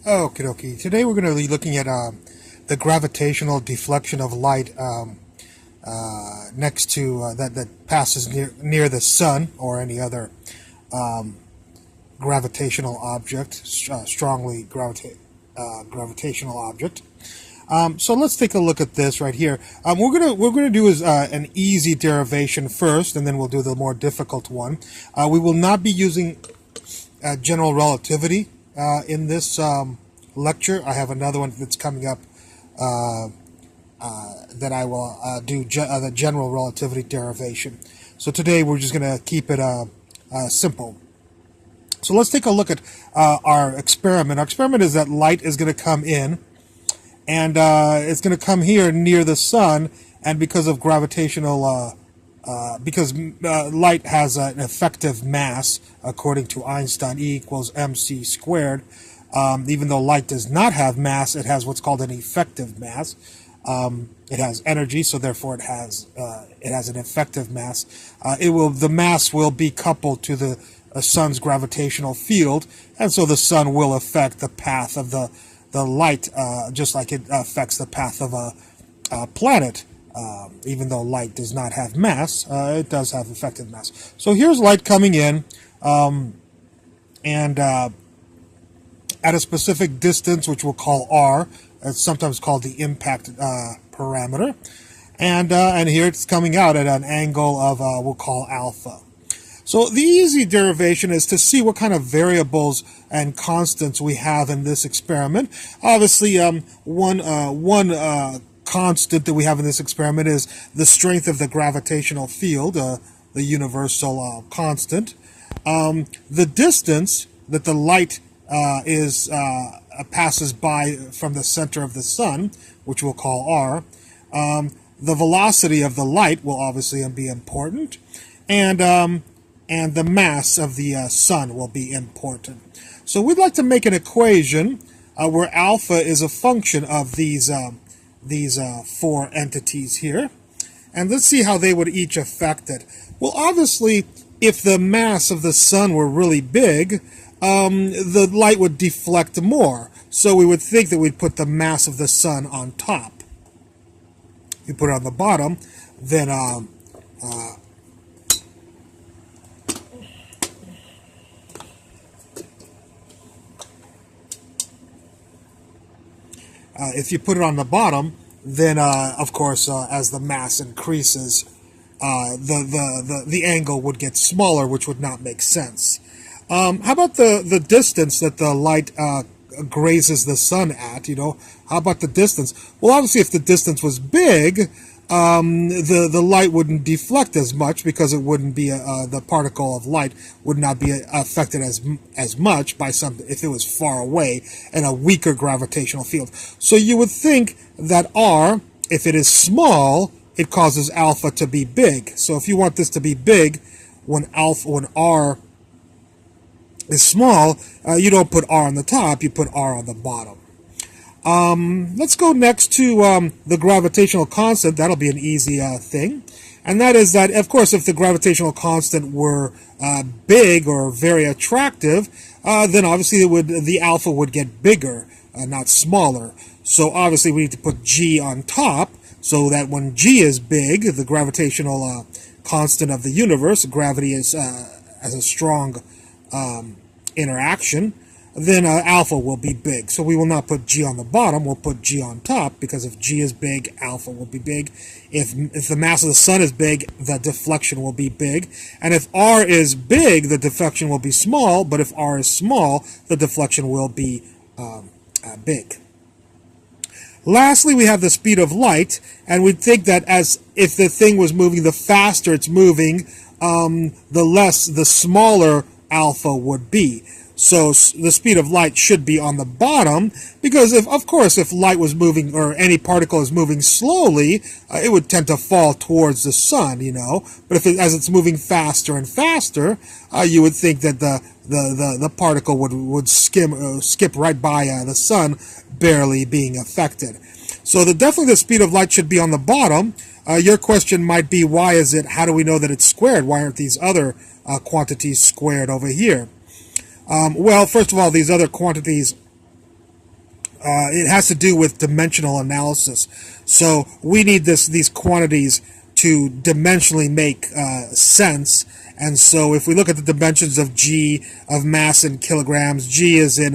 Okie dokie. Today we're going to be looking at the gravitational deflection of light next to that passes near the sun or any other gravitational object, strongly gravitational object. So let's take a look at this right here. We're gonna do is an easy derivation first, and then we'll do the more difficult one. We will not be using general relativity in this lecture. I have another one that's coming up that I will do the general relativity derivation. So today we're just going to keep it simple. So let's take a look at our experiment. Our experiment is that light is going to come in, and it's going to come here near the sun, and because of gravitational because light has an effective mass, according to Einstein, E equals mc squared. Even though light does not have mass, it has what's called an effective mass. It has energy, so therefore it has an effective mass. The mass will be coupled to the sun's gravitational field, and so the sun will affect the path of the light, just like it affects the path of a planet. Even though light does not have mass, it does have effective mass. So here's light coming in, and at a specific distance, which we'll call r. It's sometimes called the impact parameter, and here it's coming out at an angle of we'll call alpha. So the easy derivation is to see what kind of variables and constants we have in this experiment. Obviously, one constant that we have in this experiment is the strength of the gravitational field, the universal constant. The distance that the light passes by from the center of the sun, which we'll call r. The velocity of the light will obviously be important, and the mass of the sun will be important. So we'd like to make an equation where alpha is a function of these four entities here, and let's see how they would each affect it. Well, obviously, if the mass of the sun were really big, the light would deflect more. So we would think that we'd put the mass of the sun on top. If you put it on the bottom, then if you put it on the bottom, then of course, as the mass increases, the angle would get smaller, which would not make sense. How about the distance that the light grazes the sun at? How about the distance? Well, obviously, if the distance was big, the light wouldn't deflect as much, because it wouldn't be the particle of light would not be affected as much by if it was far away and a weaker gravitational field. So you would think that r, if it is small, it causes alpha to be big. So if you want this to be big, when r is small, you don't put r on the top, you put r on the bottom. Let's go next to the gravitational constant. That'll be an easy thing. And that is that, of course, if the gravitational constant were big or very attractive, then obviously the alpha would get bigger, not smaller. So obviously we need to put g on top, so that when g is big, the gravitational constant of the universe, gravity has a strong interaction, then alpha will be big. So we will not put g on the bottom, we'll put g on top, because if g is big, alpha will be big. If the mass of the sun is big, the deflection will be big. And if r is big, the deflection will be small, but if r is small, the deflection will be big. Lastly, we have the speed of light, and we'd think that if the thing was moving, the faster it's moving, the smaller alpha would be. So the speed of light should be on the bottom, because if light was moving, or any particle is moving slowly, it would tend to fall towards the sun, But as it's moving faster and faster, you would think that the particle would skip right by the sun, barely being affected. So definitely the speed of light should be on the bottom. Your question might be, how do we know that it's squared? Why aren't these other quantities squared over here? Well, first of all, these other quantities it has to do with dimensional analysis. So we need these quantities to dimensionally make sense. And so if we look at the dimensions of g of mass in kilograms, g is in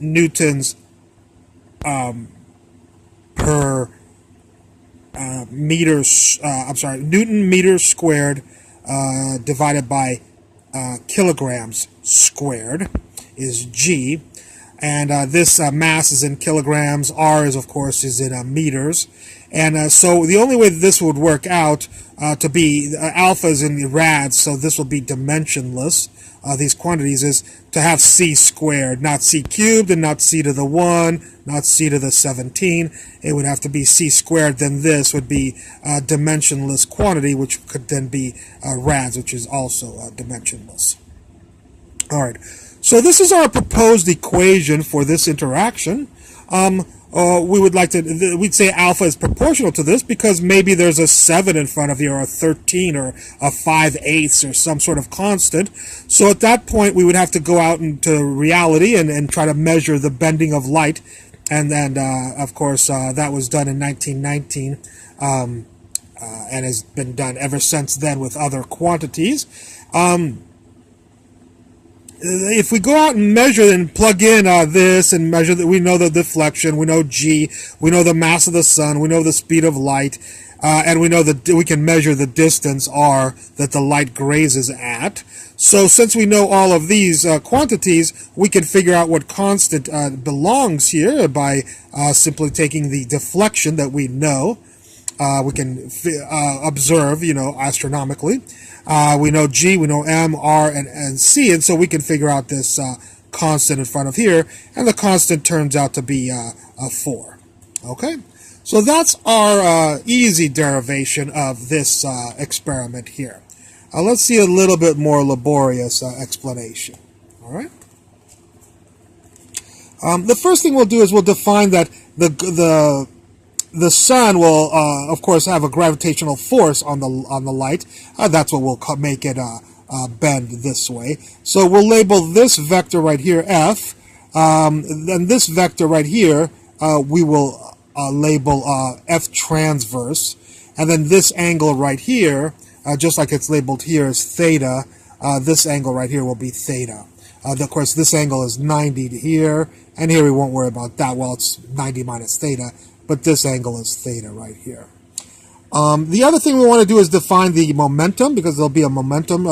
newtons per meters. Newton meters squared divided by kilograms squared is g. And this mass is in kilograms. R is, of course, is in meters. And so the only way this would work out to be alpha is in rads, so this will be dimensionless. These quantities is to have c squared, not c cubed and not c to the 1, not c to the 17. It would have to be c squared. Then this would be a dimensionless quantity, which could then be rads, which is also dimensionless. All right. So this is our proposed equation for this interaction. We would like to, we'd say alpha is proportional to this because maybe there's a 7 in front of you, or a 13, or a 5/8, or some sort of constant. So at that point, we would have to go out into reality and try to measure the bending of light. And then, of course, that was done in 1919 and has been done ever since then with other quantities. If we go out and measure and plug in this and measure that, we know the deflection, we know g, we know the mass of the sun, we know the speed of light, and we know that we can measure the distance r that the light grazes at. So since we know all of these quantities, we can figure out what constant belongs here by simply taking the deflection that we know. We can observe, astronomically. We know G, we know M, R, and C, and so we can figure out this constant in front of here, and the constant turns out to be 4. Okay? So that's our easy derivation of this experiment here. Let's see a little bit more laborious explanation. All right? The first thing we'll do is we'll define that the sun will, of course, have a gravitational force on the light. That's what will make it bend this way. So we'll label this vector right here F. Then this vector right here we will label F transverse. And then this angle right here, just like it's labeled here, is theta. This angle right here will be theta. Of course, this angle is 90 to here, and here we won't worry about that. Well, it's 90 minus theta. But this angle is theta right here. The other thing we want to do is define the momentum, because there'll be a momentum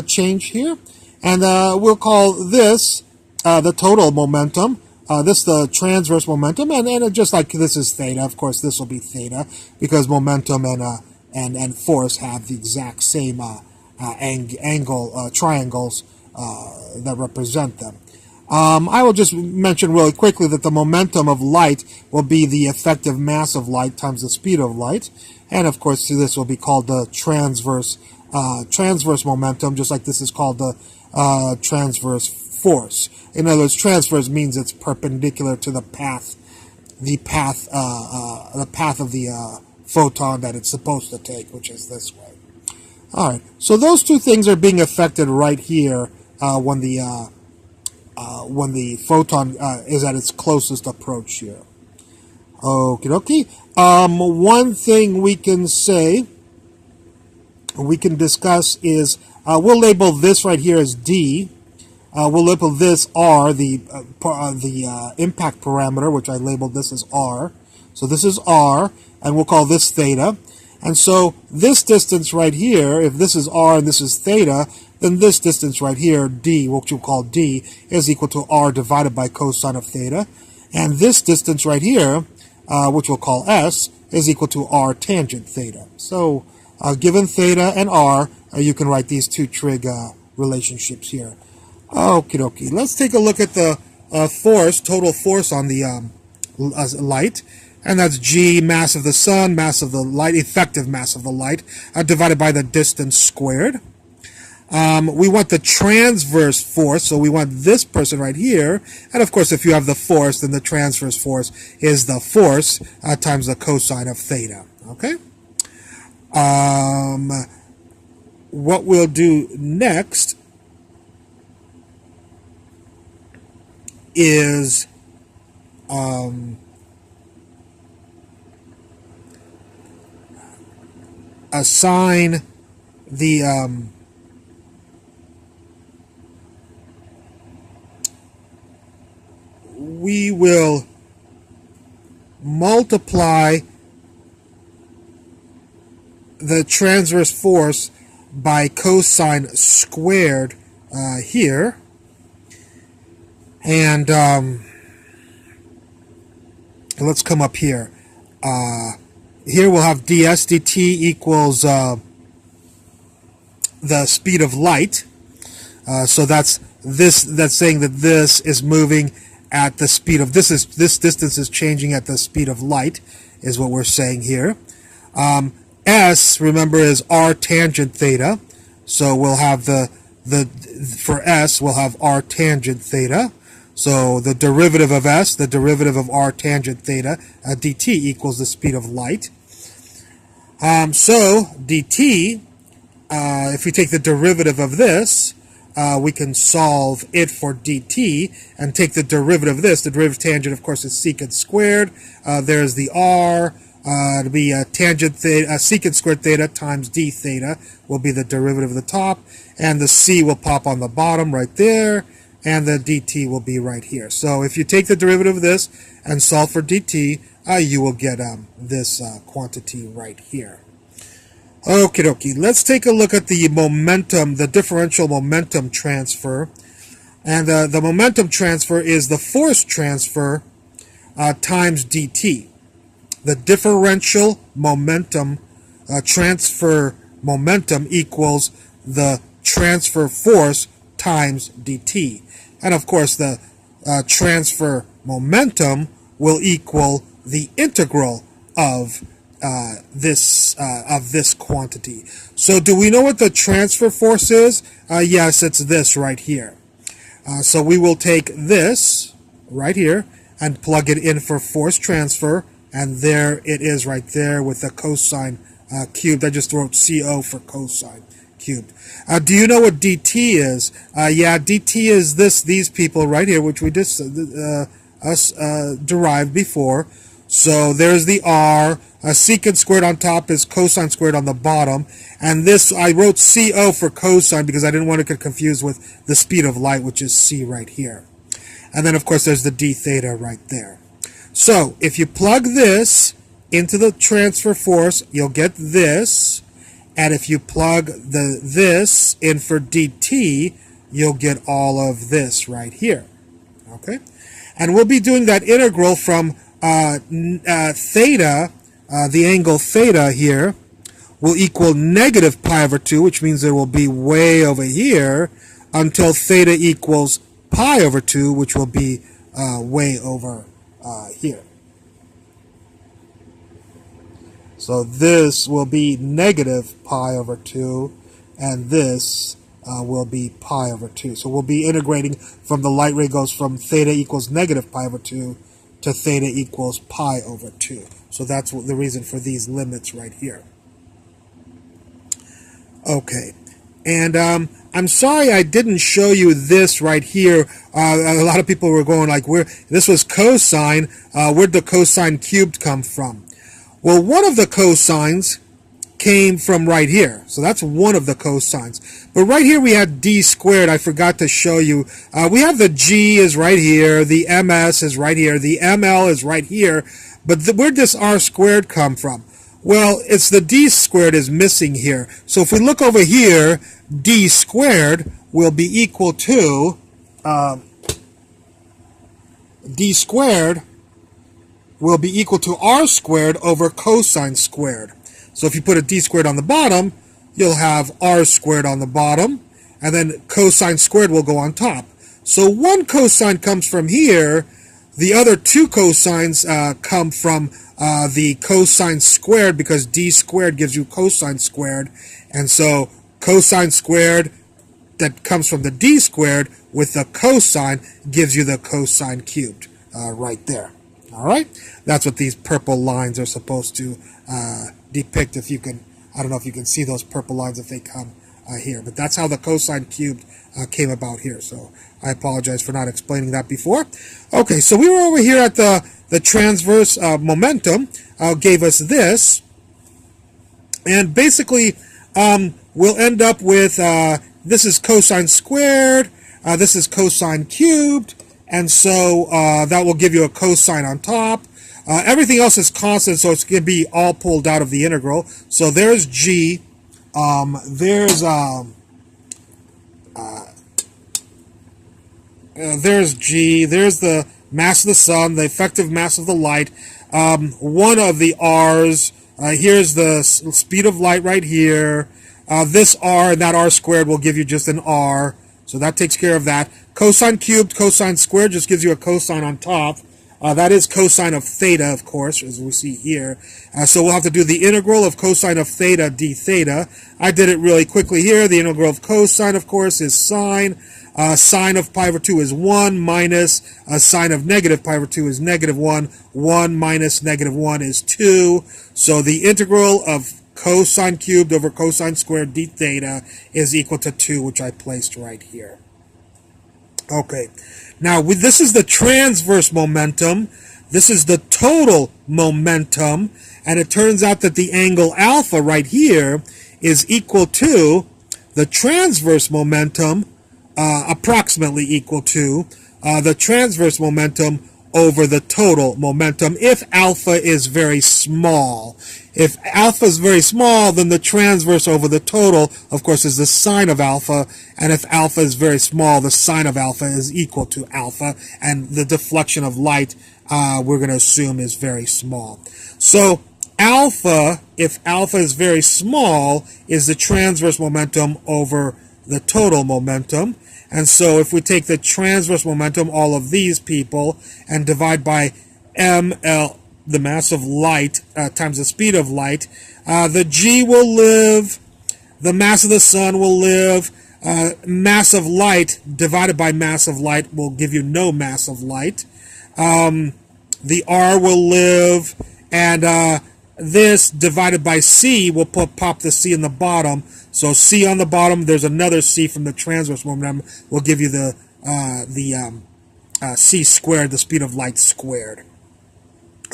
change here. And we'll call this the total momentum, this the transverse momentum, and just like this is theta, of course this will be theta, because momentum and force have the exact same angle triangles that represent them. I will just mention really quickly that the momentum of light will be the effective mass of light times the speed of light. And of course, this will be called the transverse momentum, just like this is called the transverse force. In other words, transverse means it's perpendicular to the path of the photon that it's supposed to take, which is this way. All right, so those two things are being affected right here when the photon is at its closest approach here. Okie dokie. One thing we can say, we can discuss is, we'll label this right here as D. We'll label this R, the impact parameter, which I labeled this as R. So this is R, and we'll call this theta. And so this distance right here, if this is R and this is theta, then this distance right here, D, which we'll call D, is equal to R divided by cosine of theta. And this distance right here, which we'll call S, is equal to R tangent theta. So given theta and R, you can write these two trig relationships here. Okie dokie. Let's take a look at the force, total force on the light. And that's G, mass of the sun, mass of the light, effective mass of the light, divided by the distance squared. We want the transverse force, so we want this person right here. And of course, if you have the force, then the transverse force is the force times the cosine of theta. Okay? What we'll do next is assign the we will multiply the transverse force by cosine squared here, and let's come up here. Here we'll have ds dt equals the speed of light. So that's saying that this is moving at the speed of this distance is changing at the speed of light, is what we're saying here. S, remember, is r tangent theta, so we'll have for S we'll have r tangent theta. So the derivative of S, the derivative of r tangent theta, dt equals the speed of light. So dt, if we take the derivative of this, we can solve it for dt and take the derivative of this. The derivative of tangent, of course, is secant squared. There's the r. It'll be tangent theta, secant squared theta times d theta will be the derivative of the top, and the c will pop on the bottom right there, and the dt will be right here. So if you take the derivative of this and solve for dt, you will get this quantity right here. Okie dokie, let's take a look at the momentum, the differential momentum transfer. And the momentum transfer is the force transfer times dt. The differential momentum transfer momentum equals the transfer force times dt. And of course the transfer momentum will equal the integral of this quantity. So do we know what the transfer force is? Yes, it's this right here. So we will take this right here and plug it in for force transfer, and there it is right there with the cosine cubed. I just wrote CO for cosine cubed. Do you know what dt is? Yeah, dt is these people right here, which we just derived before. So there's the r. Secant squared on top is cosine squared on the bottom. And this, I wrote CO for cosine because I didn't want to get confused with the speed of light, which is c right here. And then, of course, there's the d theta right there. So if you plug this into the transfer force, you'll get this. And if you plug this in for dt, you'll get all of this right here. Okay? And we'll be doing that integral from theta, the angle theta here, will equal negative pi over 2, which means it will be way over here, until theta equals pi over 2, which will be way over here. So this will be negative pi over 2, and this will be pi over 2. So we'll be integrating from the light ray goes from theta equals negative pi over 2 to theta equals pi over 2. So that's the reason for these limits right here. Okay, and I'm sorry I didn't show you this right here. A lot of people were going like, this was cosine, where'd the cosine cubed come from? Well, one of the cosines came from right here. So that's one of the cosines. But right here we had d squared. I forgot to show you. We have the g is right here. The ms is right here. The ml is right here. But where'd this r squared come from? Well, it's the d squared is missing here. So if we look over here, d squared will be equal to d squared will be equal to r squared over cosine squared. So if you put a d squared on the bottom, you'll have r squared on the bottom, and then cosine squared will go on top. So one cosine comes from here, the other two cosines come from the cosine squared, because d squared gives you cosine squared, and so cosine squared that comes from the d squared with the cosine gives you the cosine cubed right there. All right, that's what these purple lines are supposed to depict. If you can, I don't know if you can see those purple lines if they come here. But that's how the cosine cubed came about here. So I apologize for not explaining that before. Okay, so we were over here at the transverse momentum, gave us this. And basically, we'll end up with, this is cosine squared, this is cosine cubed, and so that will give you a cosine on top. Everything else is constant, so it's going to be all pulled out of the integral. So there's G, there's G, there's the mass of the sun, the effective mass of the light, one of the R's, here's the speed of light right here, this R and that R squared will give you just an R, so that takes care of that. Cosine cubed, cosine squared just gives you a cosine on top. That is cosine of theta, of course, as we see here. So we'll have to do the integral of cosine of theta d theta. I did it really quickly here. The integral of cosine, of course, is sine. Sine of pi over 2 is 1 minus sine of negative pi over 2 is negative 1. 1 minus negative 1 is 2. So the integral of cosine cubed over cosine squared d theta is equal to 2, which I placed right here. Okay, now this is the transverse momentum, this is the total momentum, and it turns out that the angle alpha right here is equal to the transverse momentum, approximately equal to the transverse momentum over the total momentum if alpha is very small. If alpha is very small, then the transverse over the total, of course, is the sine of alpha, and if alpha is very small, the sine of alpha is equal to alpha, and the deflection of light, we're going to assume, is very small. So alpha, if alpha is very small, is the transverse momentum over the total momentum. And so if we take the transverse momentum, all of these people, and divide by ml, the mass of light, times the speed of light, the G will live, the mass of the sun will live, mass of light divided by mass of light will give you no mass of light. The R will live, and this divided by C will pop the C in the bottom. So C on the bottom, there's another C from the transverse momentum, will give you the C squared, the speed of light squared.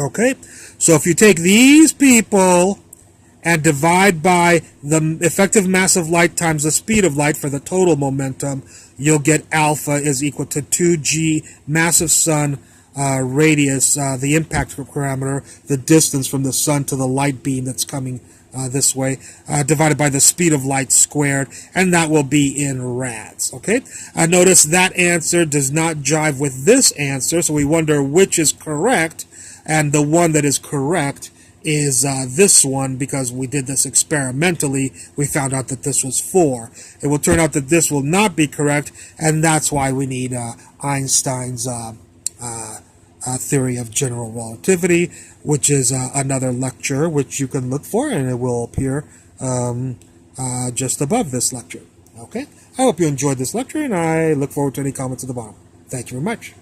Okay, so if you take these people and divide by the effective mass of light times the speed of light for the total momentum, you'll get alpha is equal to 2g mass of sun radius, the impact parameter, the distance from the sun to the light beam that's coming this way, divided by the speed of light squared, and that will be in rads. Okay, notice that answer does not jive with this answer, so we wonder which is correct, and the one that is correct is this one, because we did this experimentally. We found out that this was 4. It will turn out that this will not be correct, and that's why we need Einstein's theory of general relativity, which is another lecture which you can look for, and it will appear just above this lecture. Okay, I hope you enjoyed this lecture, and I look forward to any comments at the bottom. Thank you very much.